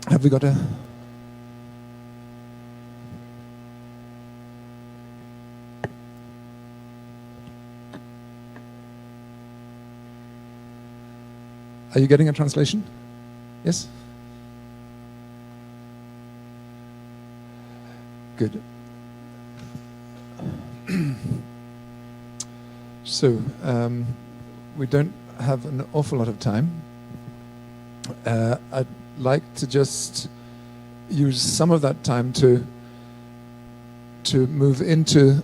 Have we got a... Are you getting a translation? Yes? Good. So, we don't have an awful lot of time. I'd like to just use some of that time to move into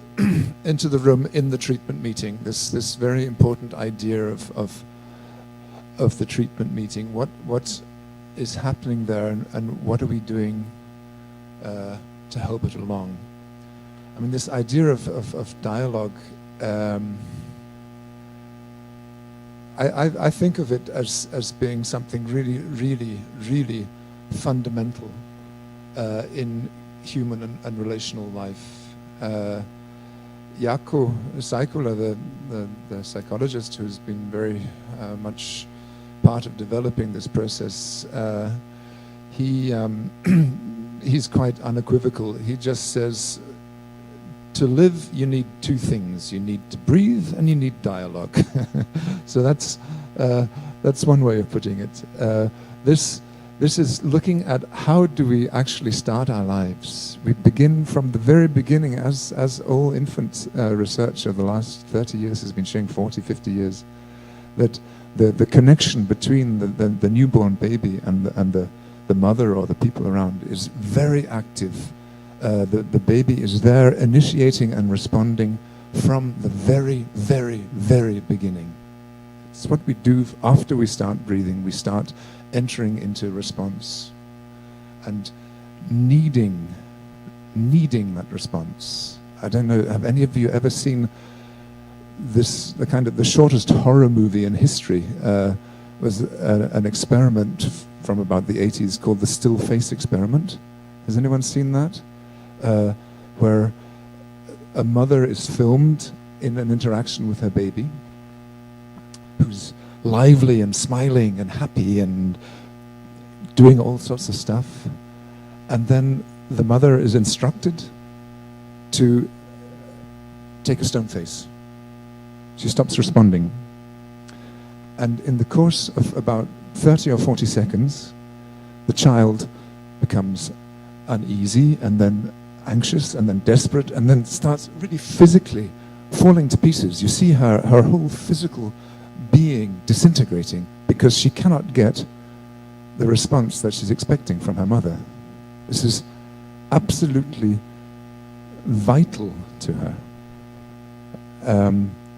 into the room in the treatment meeting. This very important idea of the treatment meeting. What is happening there, and what are we doing to help it along? I mean, this idea of dialogue. I think of it as being something really fundamental in human and relational life. Jaakko Saikula, the psychologist who's been very much part of developing this process, he's quite unequivocal. He just says, to live, you need two things. You need to breathe and you need dialogue. So that's one way of putting it. This is looking at how do we actually start our lives. We begin from the very beginning, as all infant research over the last 30 years has been showing, 40, 50 years, that the connection between the newborn baby and the mother or the people around is very active. The baby is there initiating and responding from the very beginning. It's what we do after we start breathing. We start entering into response and needing that response. I don't know, have any of you ever seen the shortest horror movie in history? Was an experiment from about the 80s called the still face experiment. Has anyone seen that? Where a mother is filmed in an interaction with her baby, who's lively and smiling and happy and doing all sorts of stuff, and then the mother is instructed to take a stone face. She stops responding, and in the course of about 30 or 40 seconds, the child becomes uneasy and then anxious and then desperate and then starts really physically falling to pieces. You see her whole physical being disintegrating because she cannot get the response that she's expecting from her mother. This is absolutely vital to her.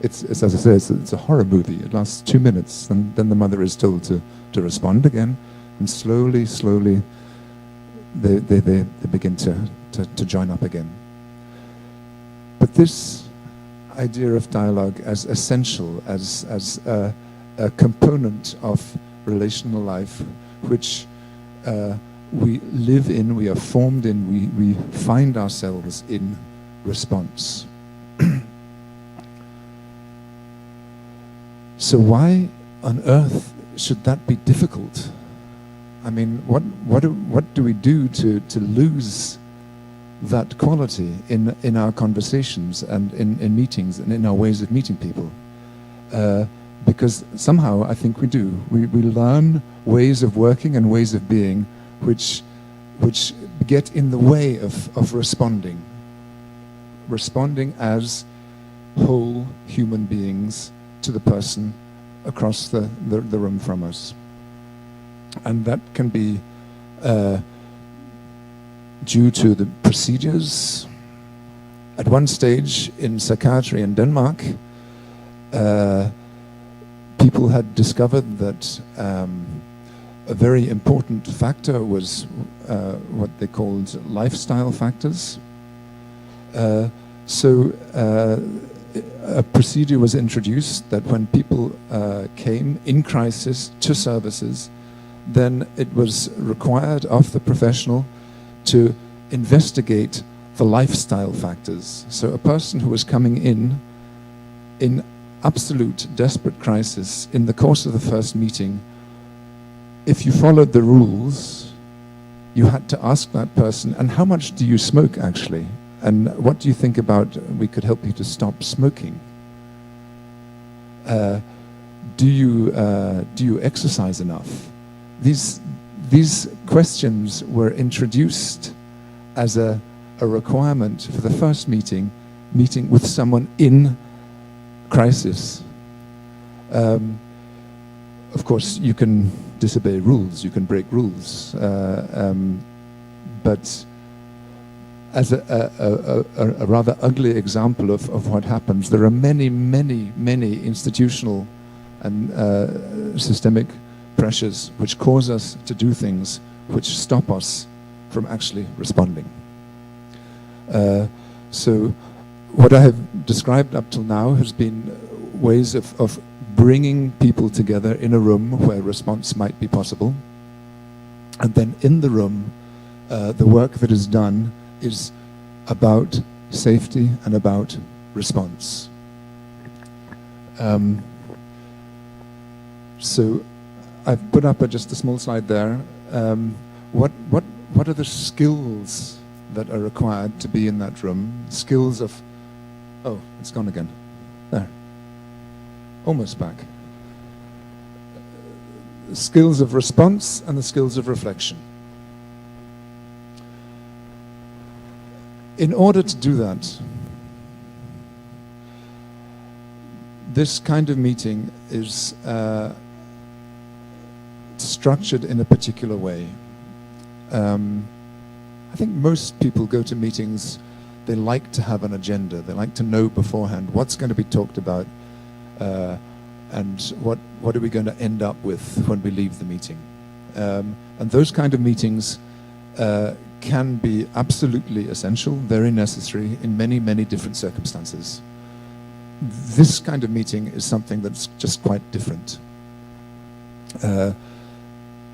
It's as I say, it's a horror movie. It lasts 2 minutes, and then the mother is told to respond again, and slowly they begin to join up again. But this idea of dialogue as essential, as a component of relational life, which we live in, we are formed in, we find ourselves in response. So why on earth should that be difficult? I mean, what do we do to lose that quality in our conversations and in meetings and in our ways of meeting people? Because somehow I think we do. We learn ways of working and ways of being which get in the way of responding as whole human beings to the person across the room from us. And that can be due to the procedures. At one stage in psychiatry in Denmark, people had discovered that a very important factor was what they called lifestyle factors. So a procedure was introduced that when people came in crisis to services, then it was required of the professional to investigate the lifestyle factors. So a person who was coming in absolute desperate crisis, in the course of the first meeting, if you followed the rules, you had to ask that person, and how much do you smoke actually? And what do you think about, we could help you to stop smoking? Do you exercise enough? These questions were introduced as a requirement for the first meeting with someone in crisis. Of course, you can disobey rules, you can break rules, but as a rather ugly example of what happens, there are many institutional and systemic pressures which cause us to do things which stop us from actually responding. So what I have described up till now has been ways of bringing people together in a room where response might be possible. And then in the room, the work that is done is about safety and about response. So I've put up just a small slide there. What are the skills that are required to be in that room? Skills of, oh, it's gone again. There. Almost back. Skills of response and the skills of reflection. In order to do that, this kind of meeting is structured in a particular way. I think most people go to meetings, they like to have an agenda, they like to know beforehand what's going to be talked about, and what are we going to end up with when we leave the meeting. And those kind of meetings can be absolutely essential, very necessary in many different circumstances. This kind of meeting is something that's just quite different.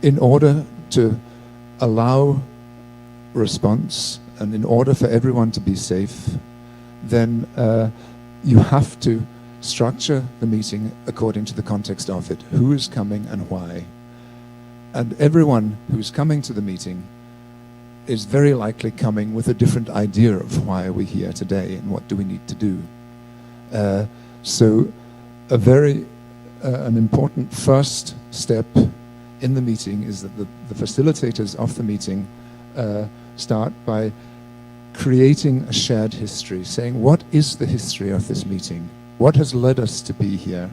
In order to allow response and in order for everyone to be safe, then you have to structure the meeting according to the context of it. Who is coming and why? And everyone who's coming to the meeting is very likely coming with a different idea of why are we here today and what do we need to do. So an important first step in the meeting is that the facilitators of the meeting start by creating a shared history, saying what is the history of this meeting? What has led us to be here?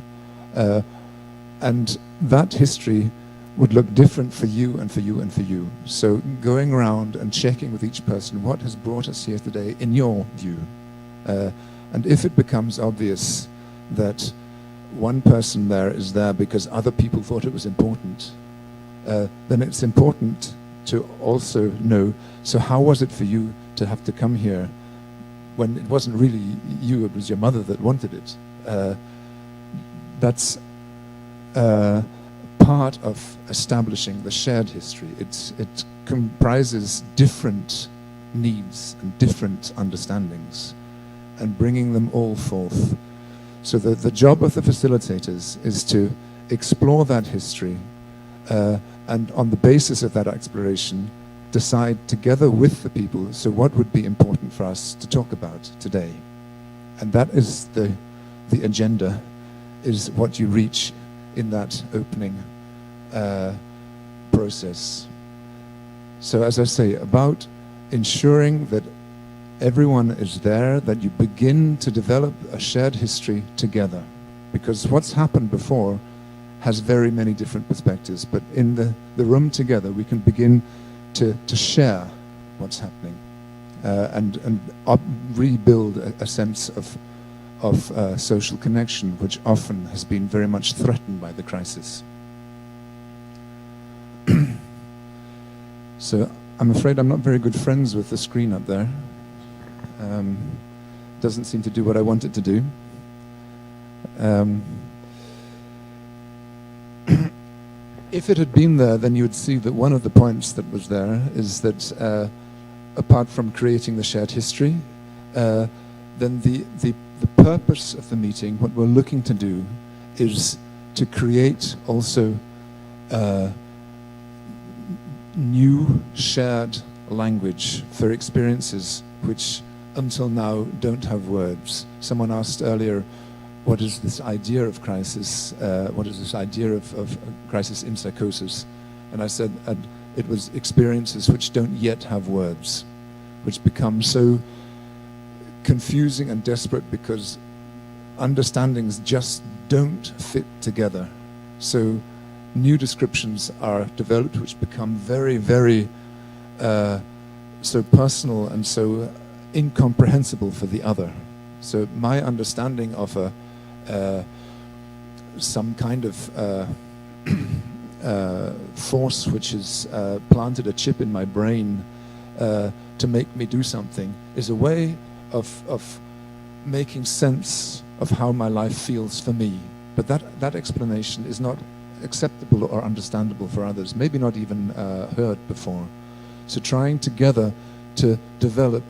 And that history would look different for you and for you and for you. So going around and checking with each person what has brought us here today in your view. And if it becomes obvious that one person there is there because other people thought it was important, then it's important to also know, so how was it for you to have to come here when it wasn't really you, it was your mother that wanted it? That's part of establishing the shared history. It comprises different needs and different understandings and bringing them all forth. So the job of the facilitators is to explore that history and on the basis of that exploration decide together with the people, so what would be important for us to talk about today? And that is the agenda, is what you reach in that opening process. So as I say, about ensuring that everyone is there, that you begin to develop a shared history together. Because what's happened before has very many different perspectives, but in the room together we can begin to share what's happening and rebuild a sense of social connection, which often has been very much threatened by the crisis. So I'm afraid I'm not very good friends with the screen up there. Doesn't seem to do what I want it to do. If it had been there, then you would see that one of the points that was there is that apart from creating the shared history, then the purpose of the meeting, what we're looking to do, is to create also new shared language for experiences which until now don't have words. Someone asked earlier, what is this idea of crisis? What is this idea of crisis in psychosis? And I said it was experiences which don't yet have words, which become so confusing and desperate because understandings just don't fit together. So new descriptions are developed which become very, very so personal and so incomprehensible for the other. So my understanding of some kind of force which has planted a chip in my brain to make me do something is a way of making sense of how my life feels for me. But that explanation is not acceptable or understandable for others, maybe not even heard before. So trying together to develop,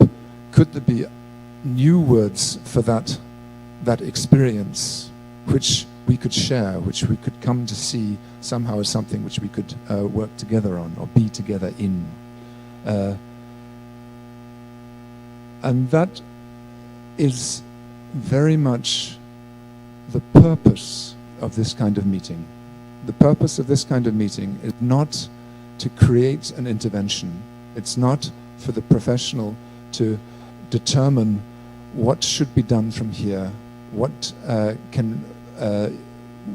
could there be new words for that experience which we could share, which we could come to see somehow as something which we could work together on or be together in. And that is very much the purpose of this kind of meeting. The purpose of this kind of meeting is not to create an intervention. It's not for the professional to determine what should be done from here, what can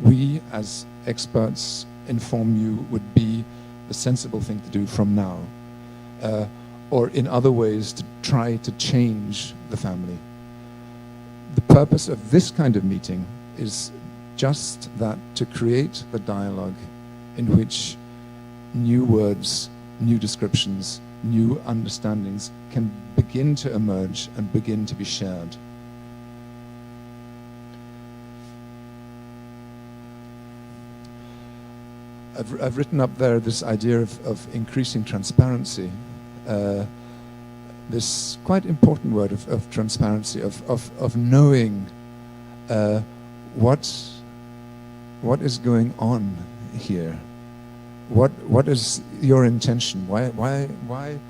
we as experts inform you would be the sensible thing to do from now, or in other ways to try to change the family. The purpose of this kind of meeting is just that, to create the dialogue in which new words, new descriptions, new understandings can begin to emerge and begin to be shared. I've written up there this idea of increasing transparency, this quite important word of transparency, of knowing what is going on here. What is your intention? Why?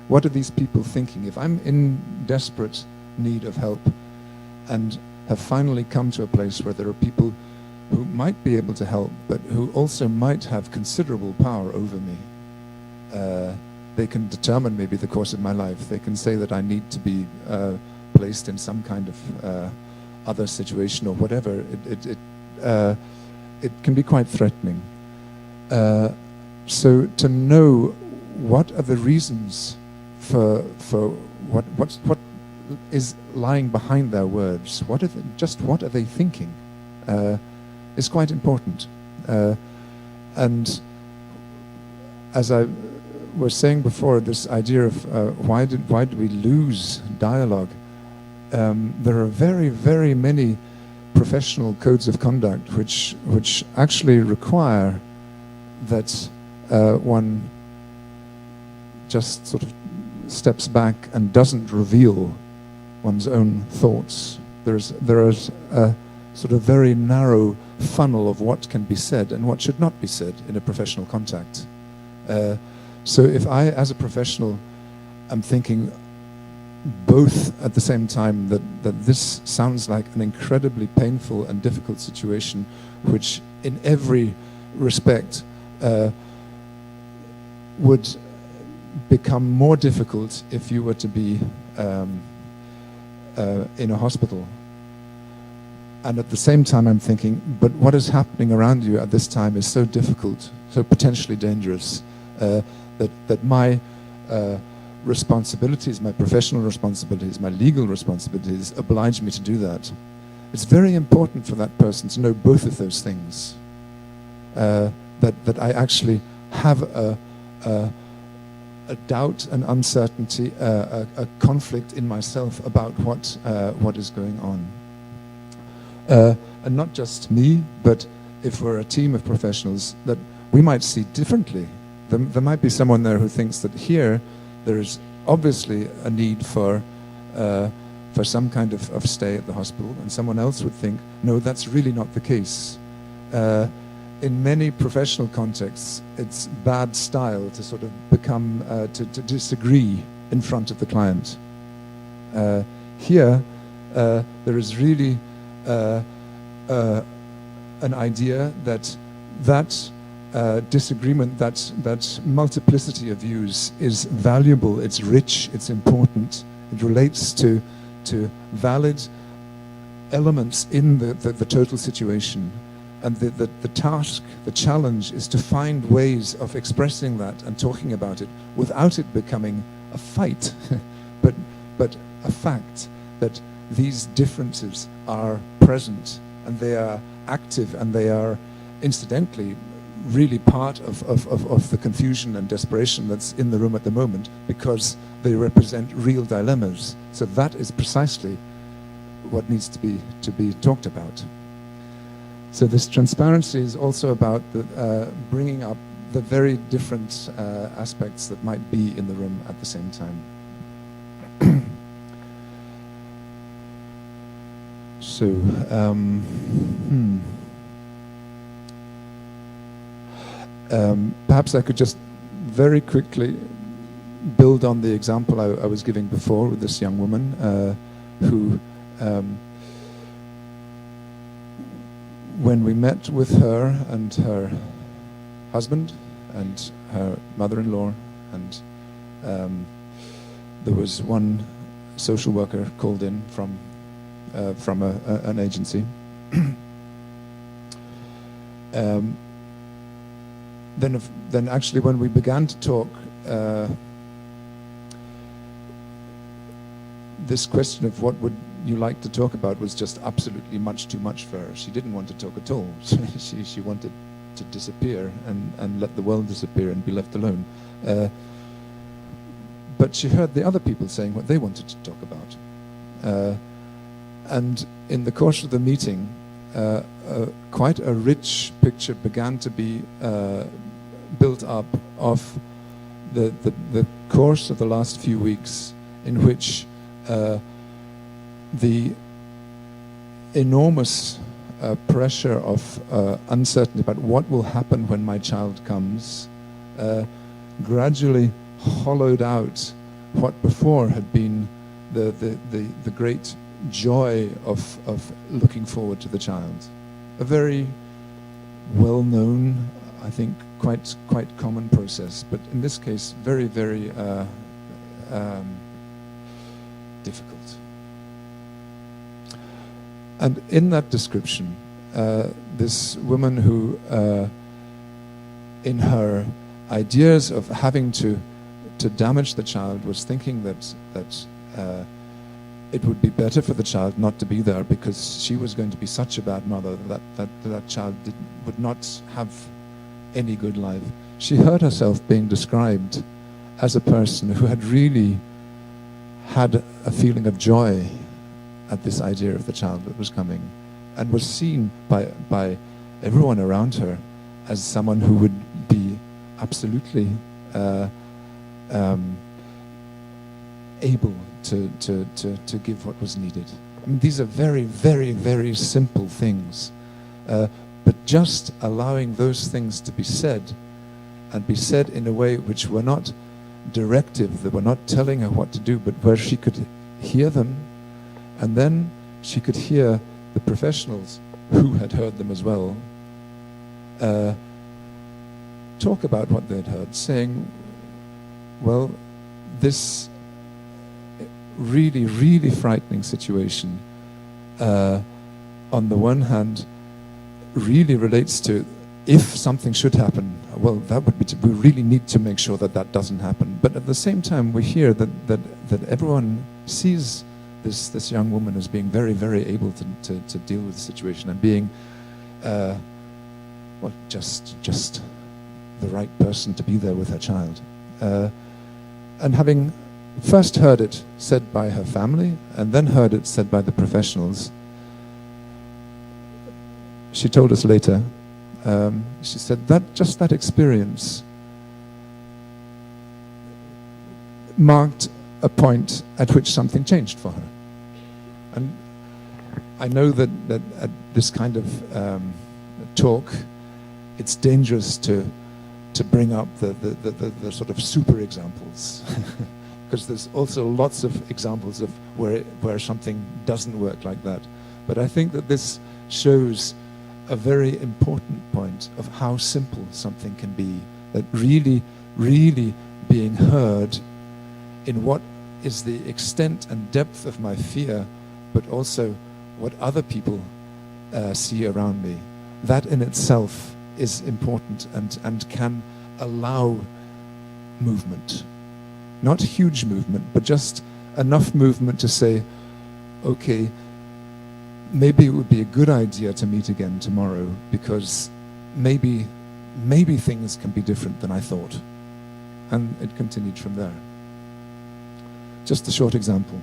What are these people thinking? If I'm in desperate need of help and have finally come to a place where there are people who might be able to help, but who also might have considerable power over me, they can determine maybe the course of my life. They can say that I need to be placed in some kind of other situation or whatever. It can be quite threatening. So to know what are the reasons for what is lying behind their words, what are they thinking, is quite important. And as I was saying before, this idea of why do we lose dialogue? There are very, very many professional codes of conduct which actually require that one just sort of steps back and doesn't reveal one's own thoughts. There is a sort of very narrow funnel of what can be said and what should not be said in a professional contact. So if I, as a professional, am thinking both at the same time that this sounds like an incredibly painful and difficult situation, which in every respect would become more difficult if you were to be in a hospital. And at the same time I'm thinking, but what is happening around you at this time is so difficult, so potentially dangerous, that my responsibilities, my professional responsibilities, my legal responsibilities oblige me to do that. It's very important for that person to know both of those things. That I actually have a doubt, an uncertainty, a conflict in myself about what is going on. And not just me, but if we're a team of professionals, that we might see differently. There might be someone there who thinks that here there is obviously a need for some kind of stay at the hospital, and someone else would think, no, that's really not the case. in many professional contexts, it's bad style to sort of become, to disagree in front of the client. Here, there is really an idea that disagreement, that multiplicity of views is valuable, it's rich, it's important. It relates to valid elements in the total situation. And the task, the challenge is to find ways of expressing that and talking about it without it becoming a fight, but a fact that these differences are present and they are active and they are incidentally really part of the confusion and desperation that's in the room at the moment, because they represent real dilemmas. So that is precisely what needs to be talked about. So this transparency is also about bringing up the very different aspects that might be in the room at the same time. So, perhaps I could just very quickly build on the example I was giving before with this young woman who, when we met with her and her husband and her mother-in-law, and there was one social worker called in from an agency. Then actually when we began to talk, this question of what would you like to talk about was just absolutely much too much for her. She didn't want to talk at all. She wanted to disappear and let the world disappear and be left alone. But she heard the other people saying what they wanted to talk about. And in the course of the meeting, quite a rich picture began to be built up of the course of the last few weeks, in which the enormous pressure of uncertainty about what will happen when my child comes gradually hollowed out what before had been the great joy of looking forward to the child. A very well-known, I think, quite common process, but in this case, very, very difficult. And in that description, this woman who, in her ideas of having to damage the child, was thinking that it would be better for the child not to be there, because she was going to be such a bad mother that child would not have any good life. She heard herself being described as a person who had really had a feeling of joy at this idea of the child that was coming, and was seen by everyone around her as someone who would be absolutely able to give what was needed. I mean, these are very, very, very simple things, but just allowing those things to be said, and be said in a way which were not directive, that were not telling her what to do, but where she could hear them, and then she could hear the professionals who had heard them as well talk about what they'd heard, saying, well, this really, really frightening situation, on the one hand, really relates to, if something should happen, well, that would be, we really need to make sure that that doesn't happen. But at the same time, we hear that everyone sees this young woman as being very, very able to deal with the situation, and being, well, just the right person to be there with her child. And having first heard it said by her family, and then heard it said by the professionals, she told us later, she said that just that experience marked a point at which something changed for her. And I know that at this kind of talk, it's dangerous to bring up the sort of super examples, because there's also lots of examples of where something doesn't work like that. But I think that this shows a very important point of how simple something can be, that really, really being heard in what is the extent and depth of my fear, but also what other people see around me. That in itself is important and can allow movement. Not huge movement, but just enough movement to say, okay, maybe it would be a good idea to meet again tomorrow, because maybe things can be different than I thought. And it continued from there. Just a short example.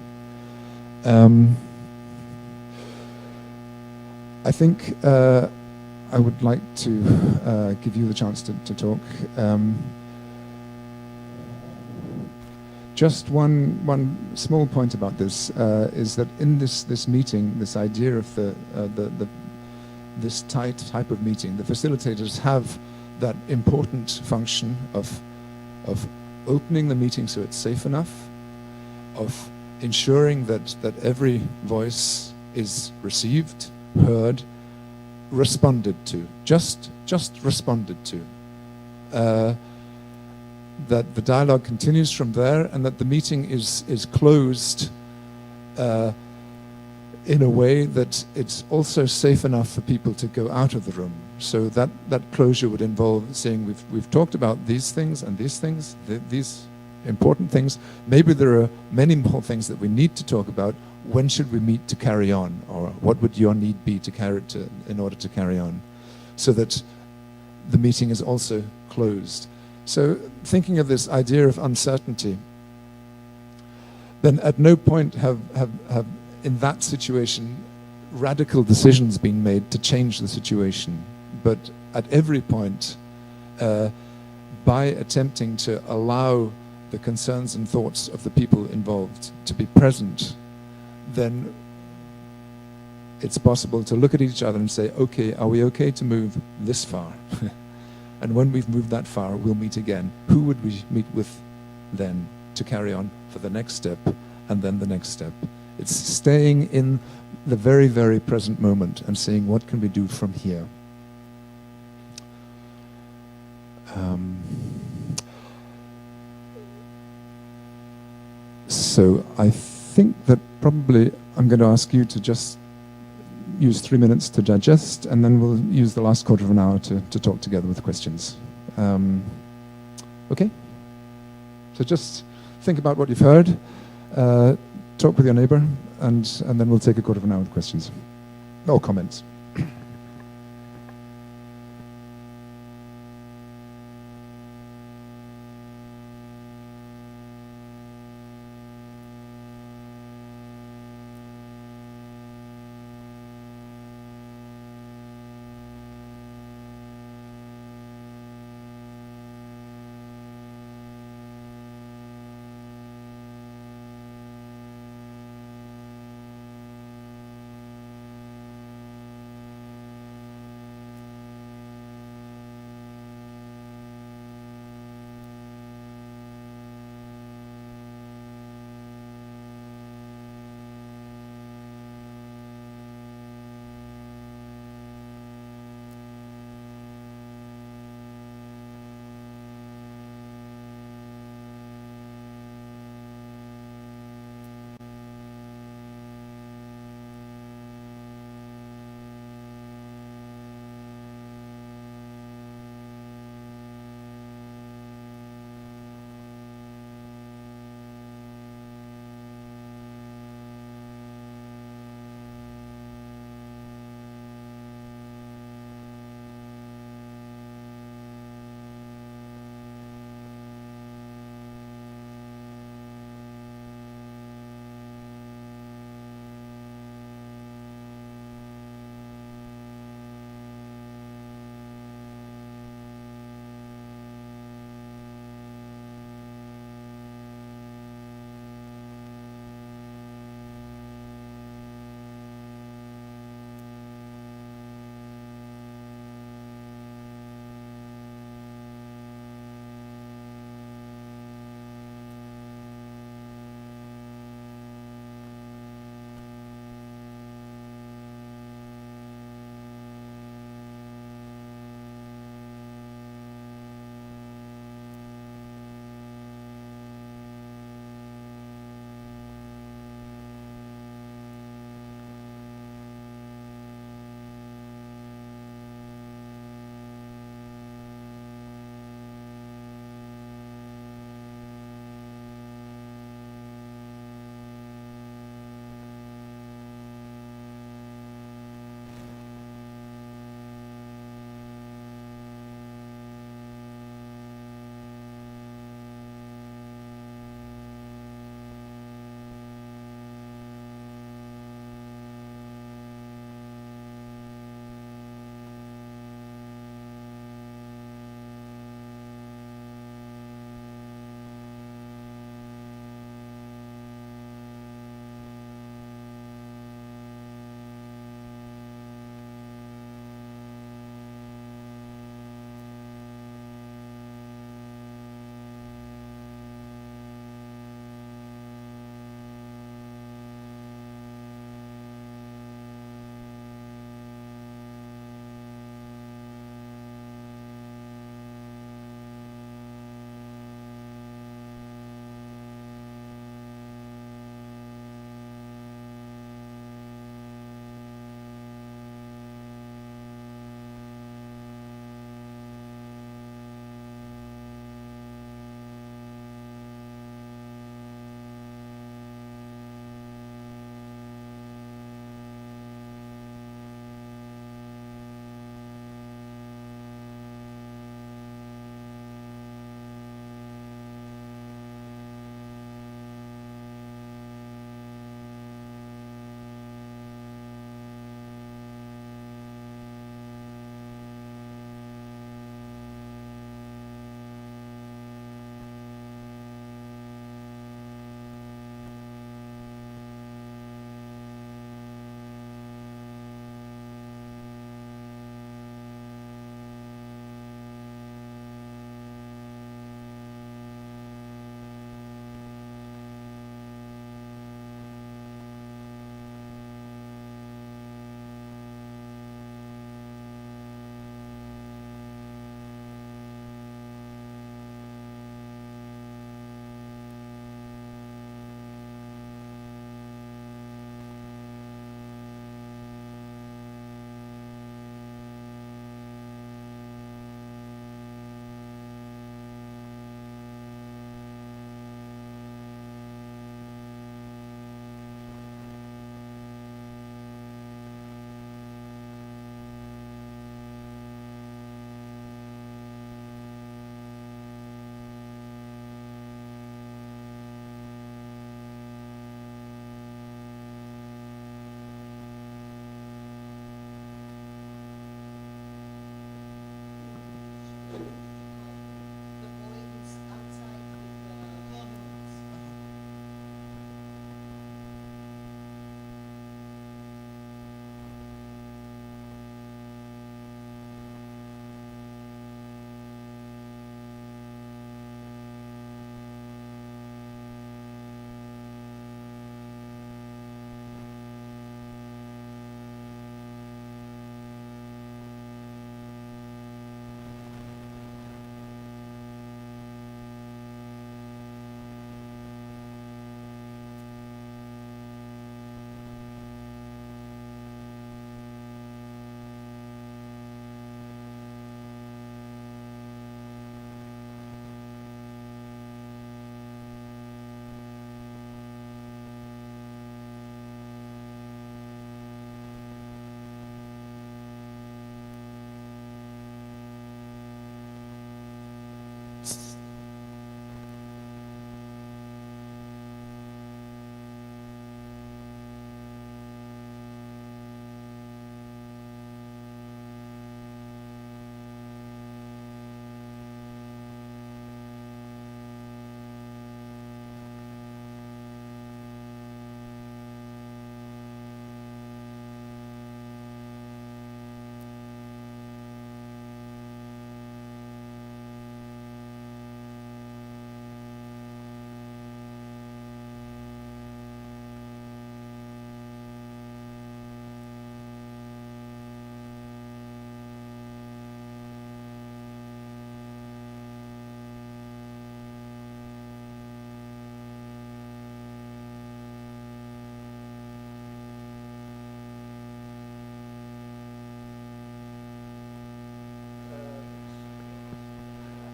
I think I would like to give you the chance to talk. Just one small point about this is that in this meeting, this idea of this type of meeting, the facilitators have that important function of opening the meeting so it's safe enough, of ensuring that every voice is received, heard, responded to, just responded to. That the dialogue continues from there, and that the meeting is closed in a way that it's also safe enough for people to go out of the room. So that closure would involve saying we've talked about these things and these things, these important things. Maybe there are many more things that we need to talk about. When should we meet to carry on, or what would your need be in order to carry on, so that the meeting is also closed. So thinking of this idea of uncertainty, then at no point have in that situation radical decisions been made to change the situation, but at every point, by attempting to allow the concerns and thoughts of the people involved to be present, then it's possible to look at each other and say, okay, are we okay to move this far? And when we've moved that far, we'll meet again. Who would we meet with then to carry on for the next step, and then the next step? It's staying in the very, very present moment and saying, what can we do from here? So I think that probably I'm going to ask you to just use 3 minutes to digest, and then we'll use the last quarter of an hour to talk together with questions. Okay? So just think about what you've heard, talk with your neighbor, and then we'll take a quarter of an hour with questions or comments.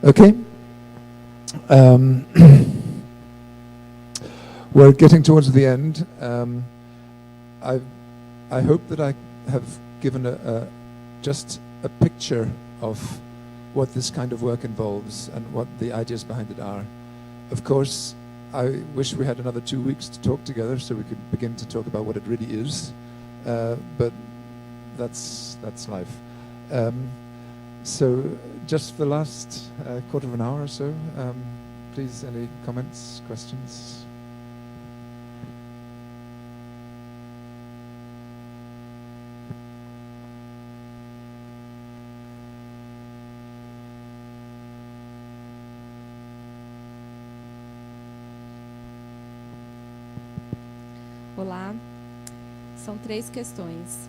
Okay. We're getting towards the end. I hope that I have given just a picture of what this kind of work involves and what the ideas behind it are. Of course, I wish we had another 2 weeks to talk together so we could begin to talk about what it really is, but that's life. So just for the last quarter of an hour or so, please, any comments, questions? Olá, são 3 questões.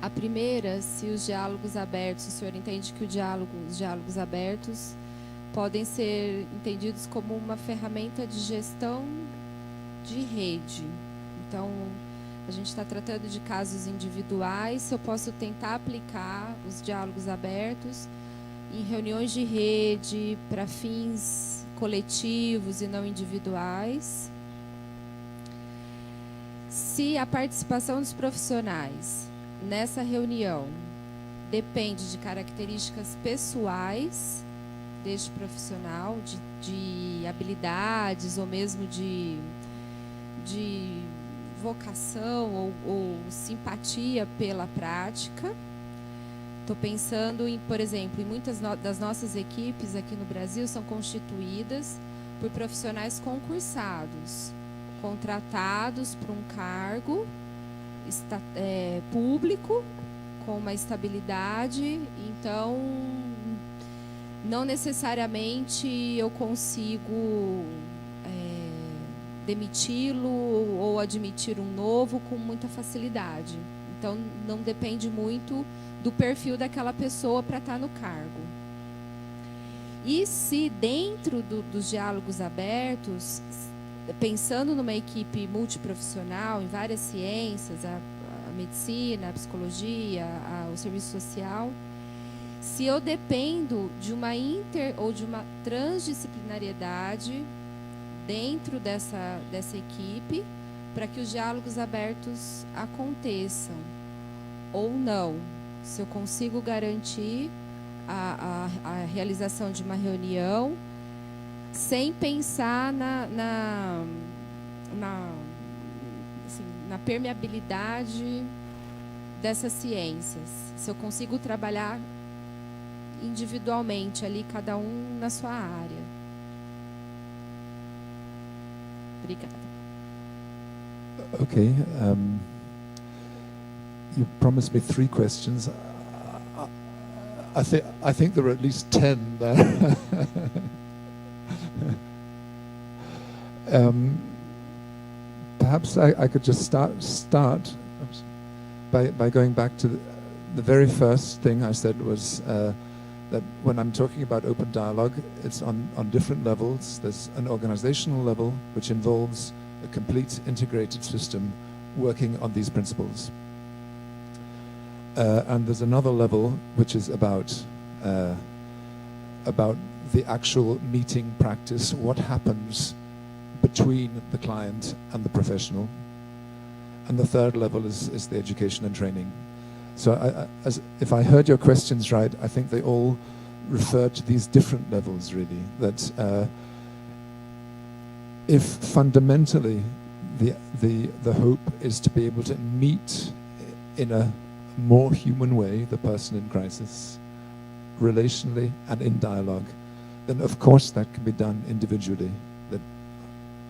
A primeira, se os diálogos abertos, o senhor entende que os diálogos abertos podem ser entendidos como uma ferramenta de gestão de rede. Então, a gente está tratando de casos individuais, se eu posso tentar aplicar os diálogos abertos em reuniões de rede para fins coletivos e não individuais. Se a participação dos profissionais nessa reunião depende de características pessoais deste profissional, de habilidades ou mesmo de vocação ou simpatia pela prática. Estou pensando em, por exemplo, em muitas das nossas equipes aqui no Brasil são constituídas por profissionais concursados, contratados para um cargo público com uma estabilidade, então não necessariamente eu consigo demiti-lo ou admitir um novo com muita facilidade. Então não depende muito do perfil daquela pessoa para estar no cargo. E se dentro dos diálogos abertos, pensando numa equipe multiprofissional em várias ciências, a medicina, a psicologia, o serviço social, se eu dependo de uma ou de uma transdisciplinariedade dentro dessa equipe para que os diálogos abertos aconteçam ou não, se eu consigo garantir a realização de uma reunião sem pensar na permeabilidade dessas ciências. Se eu consigo trabalhar individualmente ali, cada um na sua área. Obrigada. Okay. You promised me 3 questions. I think there are at least 10 there. Perhaps I could just start by going back to the very first thing I said was that when I'm talking about open dialogue, it's on different levels. There's an organizational level, which involves a complete integrated system working on these principles. And there's another level, which is about the actual meeting practice, what happens between the client and the professional. And the third level is the education and training. So if I heard your questions right, I think they all refer to these different levels, really. That if fundamentally the hope is to be able to meet in a more human way the person in crisis, relationally and in dialogue, then of course that can be done individually, that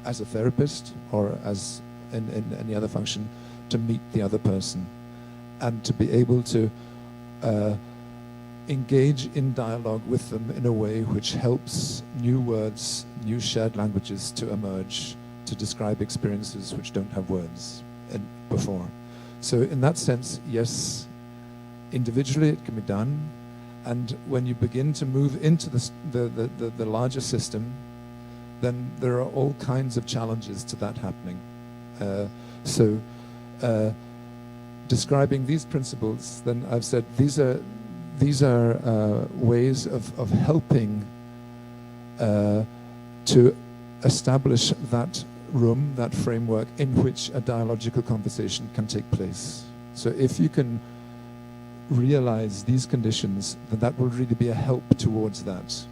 as a therapist or as in any other function, to meet the other person and to be able to engage in dialogue with them in a way which helps new words, new shared languages to emerge, to describe experiences which don't have words before. So in that sense, yes, individually it can be done, and when you begin to move into the larger system, then there are all kinds of challenges to that happening. Describing these principles, then I've said these are these are ways of helping to establish that room, that framework in which a dialogical conversation can take place. So if you can realize these conditions, then that will really be a help towards that.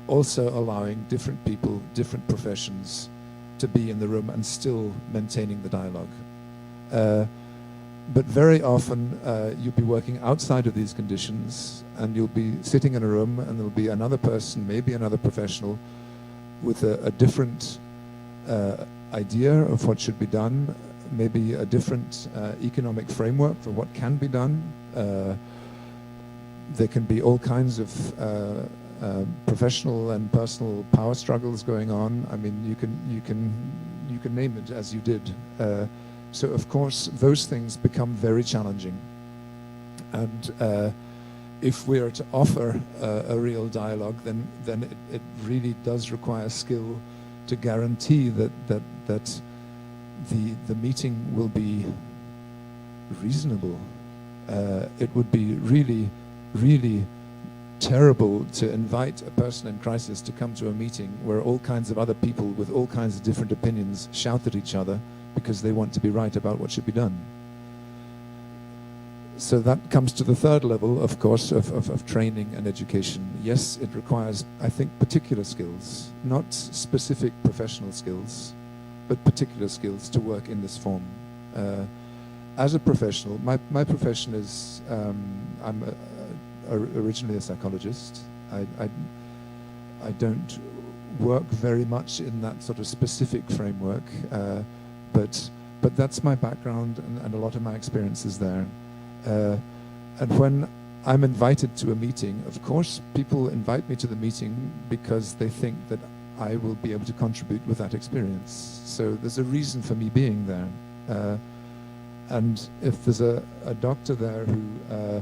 Also allowing different people, different professions to be in the room and still maintaining the dialogue. But very often you'll be working outside of these conditions, and you'll be sitting in a room and there'll be another person, maybe another professional, with a different idea of what should be done, maybe a different economic framework for what can be done. There can be all kinds of professional and personal power struggles going on. I mean, you can name it as you did. So of course those things become very challenging, and if we are to offer a real dialogue, then it really does require skill to guarantee that the meeting will be reasonable. It would be really terrible to invite a person in crisis to come to a meeting where all kinds of other people with all kinds of different opinions shout at each other because they want to be right about what should be done. So that comes to the third level, of course, of training and education. Yes, it requires, I think, particular skills, not specific professional skills, but particular skills to work in this form. As a professional, my profession is, I'm originally a psychologist. I don't work very much in that sort of specific framework, but that's my background and a lot of my experiences there. And when I'm invited to a meeting, of course, people invite me to the meeting because they think that I will be able to contribute with that experience. So there's a reason for me being there. And if there's a doctor there who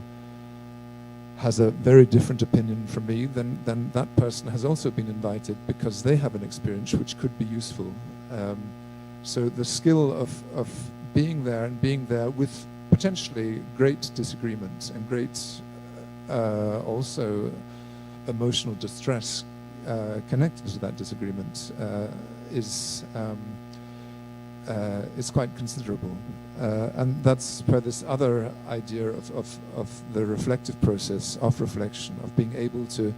has a very different opinion from me, then that person has also been invited because they have an experience which could be useful. So the skill of being there and being there with potentially great disagreement and great also emotional distress connected to that disagreement is quite considerable. And that's where this other idea of the reflective process, of reflection, of being able to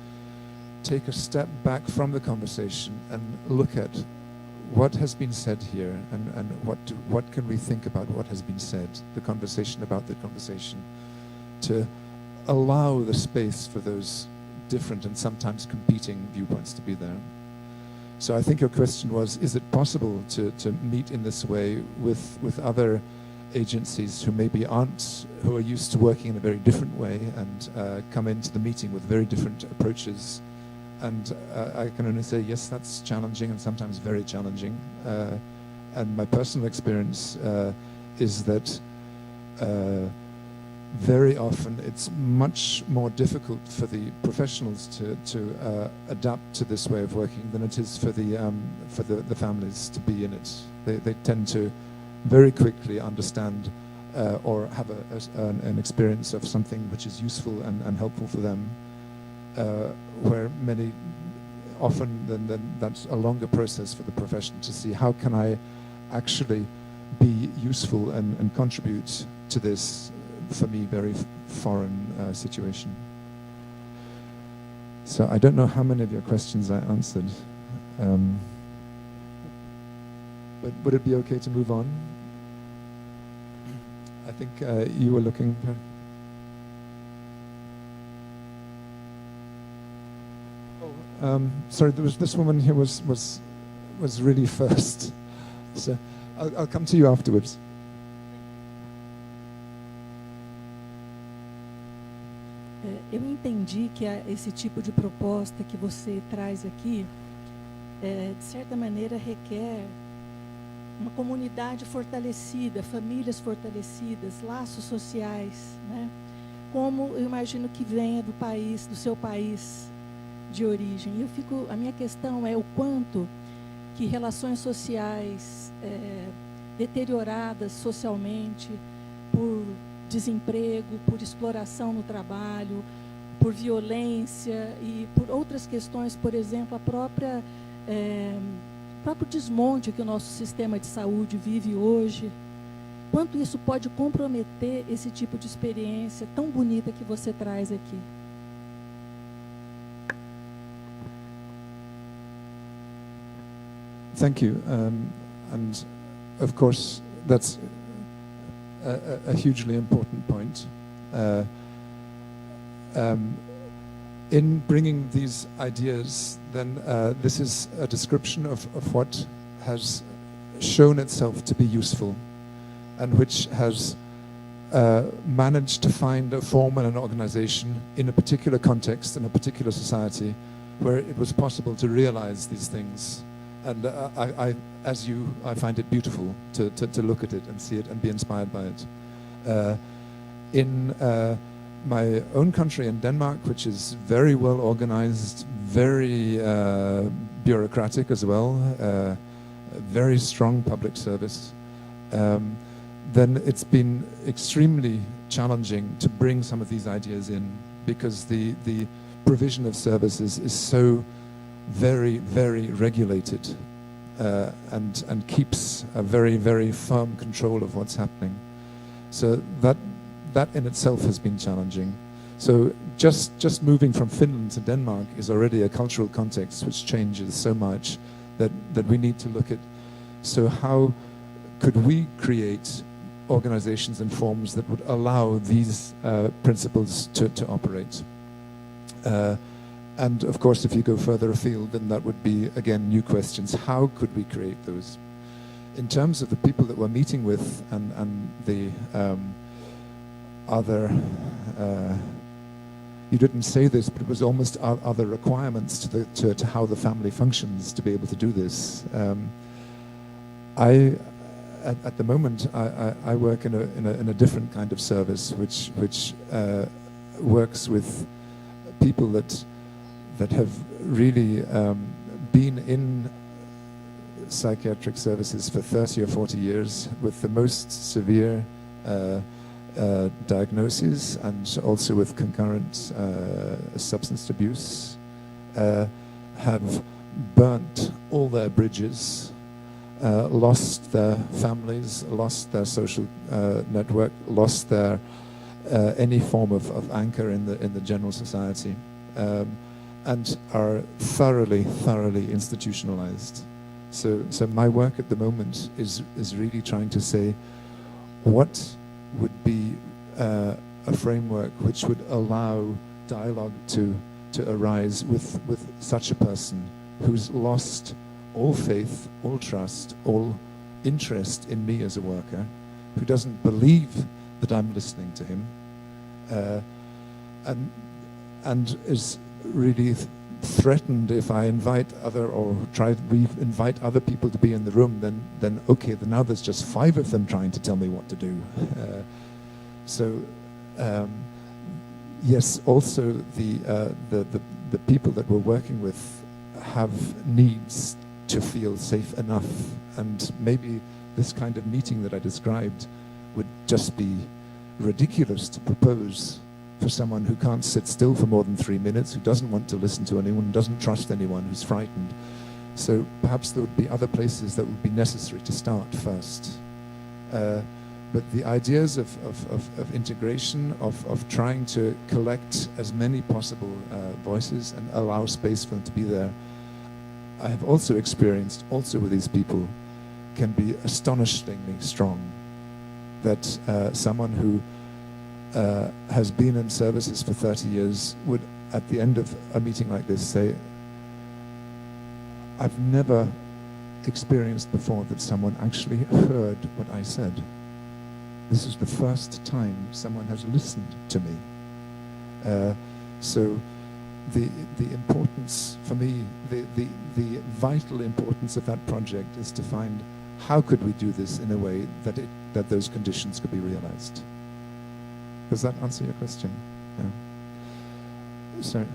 take a step back from the conversation and look at what has been said here, and what can we think about what has been said, the conversation about the conversation, to allow the space for those different and sometimes competing viewpoints to be there. So I think your question was, is it possible to meet in this way with other agencies who maybe who are used to working in a very different way and come into the meeting with very different approaches? And I can only say, yes, that's challenging and sometimes very challenging. And my personal experience is that very often it's much more difficult for the professionals to adapt to this way of working than it is for the families to be in it. They tend to very quickly understand or have an experience of something which is useful and helpful for them. Where many often then that's a longer process for the profession to see how can I actually be useful and contribute to this, for me, very foreign situation. So I don't know how many of your questions I answered, but would it be okay to move on? I think you were looking. Sorry, there was this woman here was really first. So I'll come to you afterwards. Eu entendi que esse tipo de proposta que você traz aqui, de certa maneira, requer uma comunidade fortalecida, famílias fortalecidas, laços sociais, né? Como eu imagino que venha do país, do seu país de origem. A minha questão é o quanto que relações sociais deterioradas socialmente por desemprego, por exploração no trabalho, por violência e por outras questões, por exemplo, o próprio desmonte que o nosso sistema de saúde vive hoje. Quanto isso pode comprometer esse tipo de experiência tão bonita que você traz aqui? Thank you. And of course, that's a hugely important point. In bringing these ideas, then this is a description of what has shown itself to be useful and which has managed to find a form and an organization in a particular context, in a particular society, where it was possible to realize these things. And I find it beautiful to look at it and see it and be inspired by it. In my own country, in Denmark, which is very well organized, very bureaucratic as well, very strong public service, then it's been extremely challenging to bring some of these ideas in, because the provision of services is so very, very regulated and keeps a very, very firm control of what's happening. So that in itself has been challenging. So just moving from Finland to Denmark is already a cultural context which changes so much that we need to look at. So how could we create organizations and forms that would allow these principles to operate? And of course, if you go further afield, then that would be, again, new questions. How could we create those? In terms of the people that we're meeting with and the other, you didn't say this, but it was almost other requirements to how the family functions to be able to do this. At the moment, I work in a different kind of service, which works with people that have really been in psychiatric services for 30 or 40 years with the most severe diagnoses, and also with concurrent substance abuse, have burnt all their bridges, lost their families, lost their social network, lost their any form of anchor in the general society, and are thoroughly institutionalized. So my work at the moment is really trying to say, what would be a framework which would allow dialogue to arise with such a person who's lost all faith, all trust, all interest in me as a worker, who doesn't believe that I'm listening to him, and is really threatened if I invite we invite other people to be in the room, then okay, then now there's just 5 of them trying to tell me what to do. Yes, also the people that we're working with have needs to feel safe enough, and maybe this kind of meeting that I described would just be ridiculous to propose for someone who can't sit still for more than 3 minutes, who doesn't want to listen to anyone, doesn't trust anyone, who's frightened. So perhaps there would be other places that would be necessary to start first. But the ideas of integration, of trying to collect as many possible voices and allow space for them to be there, I have also experienced, also with these people, can be astonishingly strong. That someone who has been in services for 30 years would, at the end of a meeting like this, say, I've never experienced before that someone actually heard what I said. This is the first time someone has listened to me. So the importance for me, the vital importance of that project is to find how could we do this in a way that those conditions could be realized. Does that answer your question? Yeah. Sorry.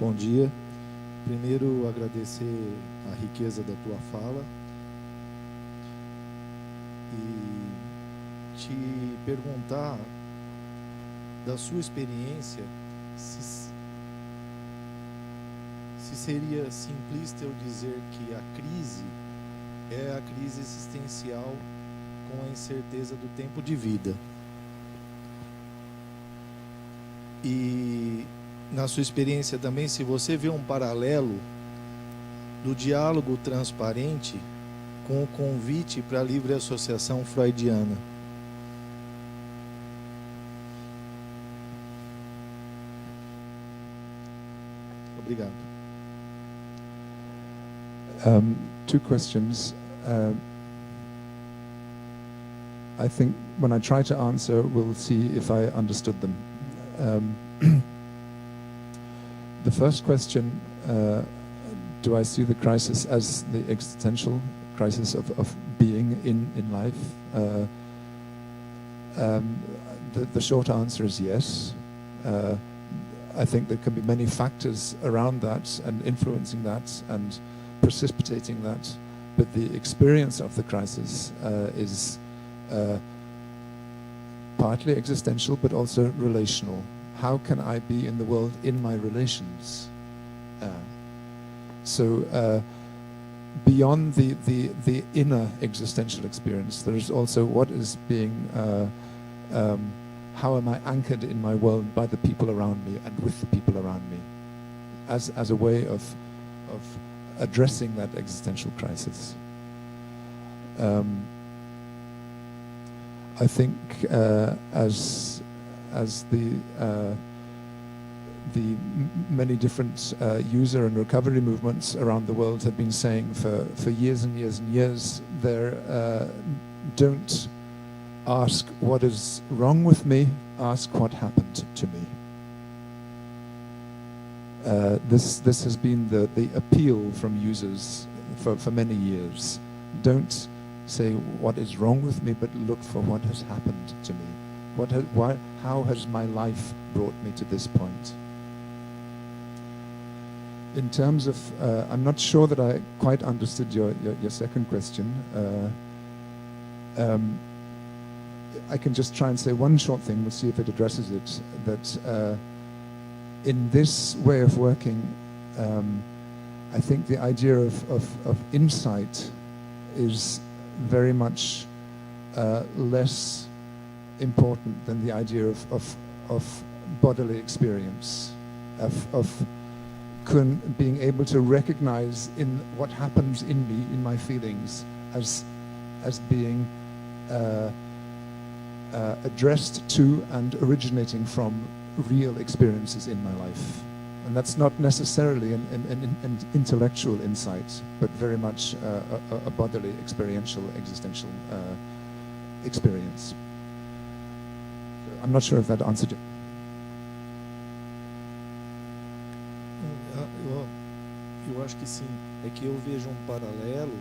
Bom dia. Primeiro, agradecer a riqueza da tua fala e te perguntar da sua experiência se seria simplista eu dizer que a crise é a crise existencial com a incerteza do tempo de vida. E na sua experiência também, se você vê um paralelo do diálogo transparente com o convite para a livre associação freudiana. Obrigado. Two questions. I think when I try to answer, we'll see if I understood them. The first question, do I see the crisis as the existential crisis of being in life? The short answer is yes. I think there can be many factors around that and influencing that and precipitating that, but the experience of the crisis is partly existential but also relational. How can I be in the world in my relations? So beyond the inner existential experience, there is also what is being, how am I anchored in my world by the people around me and with the people around me, as a way of addressing that existential crisis. I think as the many different user and recovery movements around the world have been saying for years and years and years, don't ask what is wrong with me, ask what happened to me. This has been the appeal from users for many years. Don't say what is wrong with me, but look for what has happened to me. How has my life brought me to this point? In terms of, I'm not sure that I quite understood your second question. I can just try and say one short thing, we'll see if it addresses it, that in this way of working, I think the idea of insight is very much less important than the idea of bodily experience, of being able to recognize in what happens in me, in my feelings, as being addressed to and originating from real experiences in my life. And that's not necessarily an intellectual insight, but very much a bodily, experiential, existential experience. I'm not sure if that answered you. Eu acho que sim. É que eu vejo um paralelo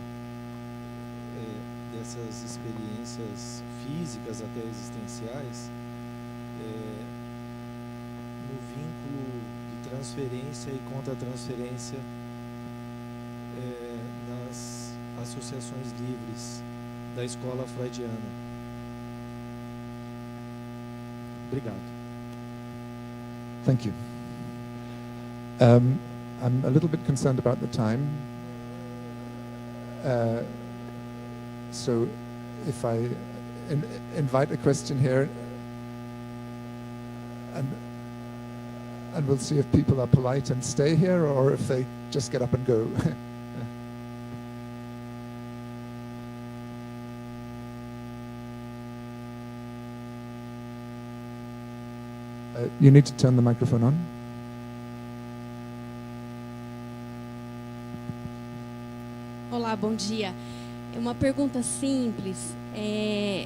dessas experiências físicas até existenciais no vínculo de transferência e contra-transferência nas associações livres da escola freudiana. Obrigado. Thank you. I'm a little bit concerned about the time. So if I invite a question here, and we'll see if people are polite and stay here or if they just get up and go. You need to turn the microphone on. Olá, bom dia. É uma pergunta simples.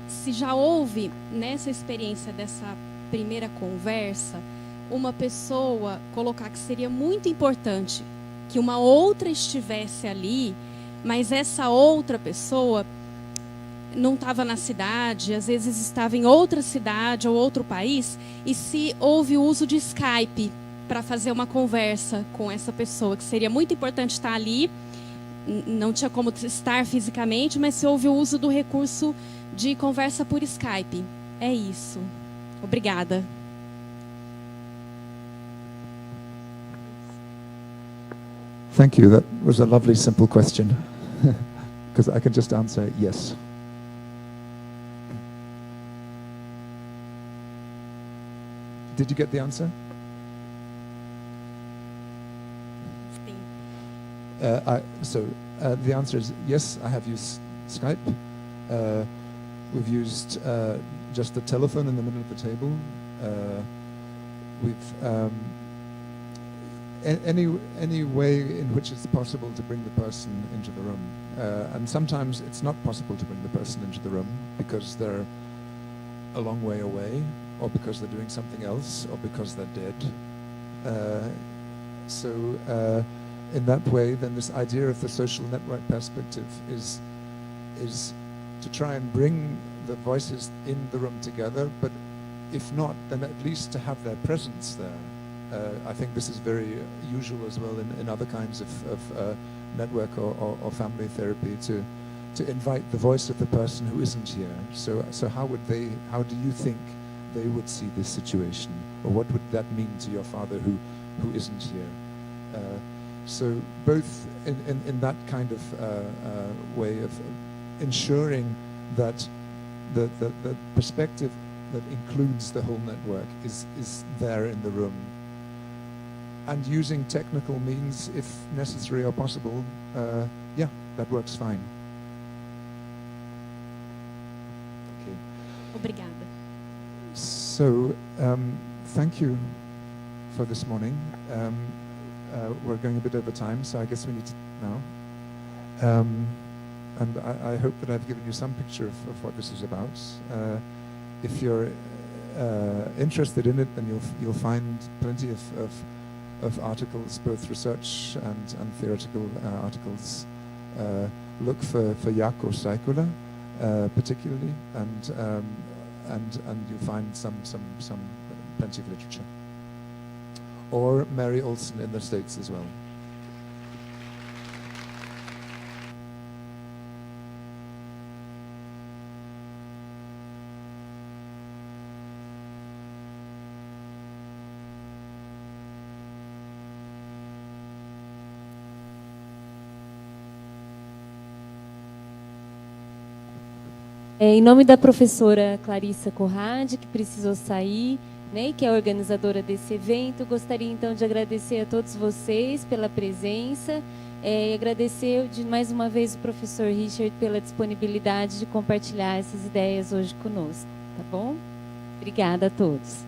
Se já houve, nessa experiência dessa primeira conversa, uma pessoa colocar que seria muito importante que uma outra estivesse ali, mas essa outra pessoa não estava na cidade, às vezes estava em outra cidade ou outro país, e se houve o uso de Skype para fazer uma conversa com essa pessoa, que seria muito importante estar ali, não tinha como estar fisicamente, mas se houve o uso do recurso de conversa por Skype. É isso. Obrigada. Thank you. That was a lovely, simple question. Because I can just answer yes. Did you get the answer? The answer is yes, I have used Skype. We've used just the telephone in the middle of the table. Any way in which it's possible to bring the person into the room. And sometimes it's not possible to bring the person into the room because they're a long way away, or because they're doing something else, or because they're dead. In that way, then this idea of the social network perspective is to try and bring the voices in the room together, but if not, then at least to have their presence there. I think this is very usual as well in other kinds of network or family therapy, to invite the voice of the person who isn't here. So how do you think they would see this situation, or what would that mean to your father who isn't here? So both in that kind of way of ensuring that the perspective that includes the whole network is there in the room, and using technical means if necessary or possible, that works fine. Okay. Obrigada. So, thank you for this morning. We're going a bit over time, so I guess we need to now. And I hope that I've given you some picture of what this is about. If you're interested in it, then you'll find plenty of articles, both research and theoretical articles. Look for Jaakko Saikula, particularly, and you'll find some plenty of literature. Or Mary Olson in the States as well. Em nome da professora Clarissa Corrade, que precisou sair, né, que é a organizadora desse evento, gostaria então de agradecer a todos vocês pela presença e agradecer mais uma vez o professor Richard pela disponibilidade de compartilhar essas ideias hoje conosco, tá bom? Obrigada a todos.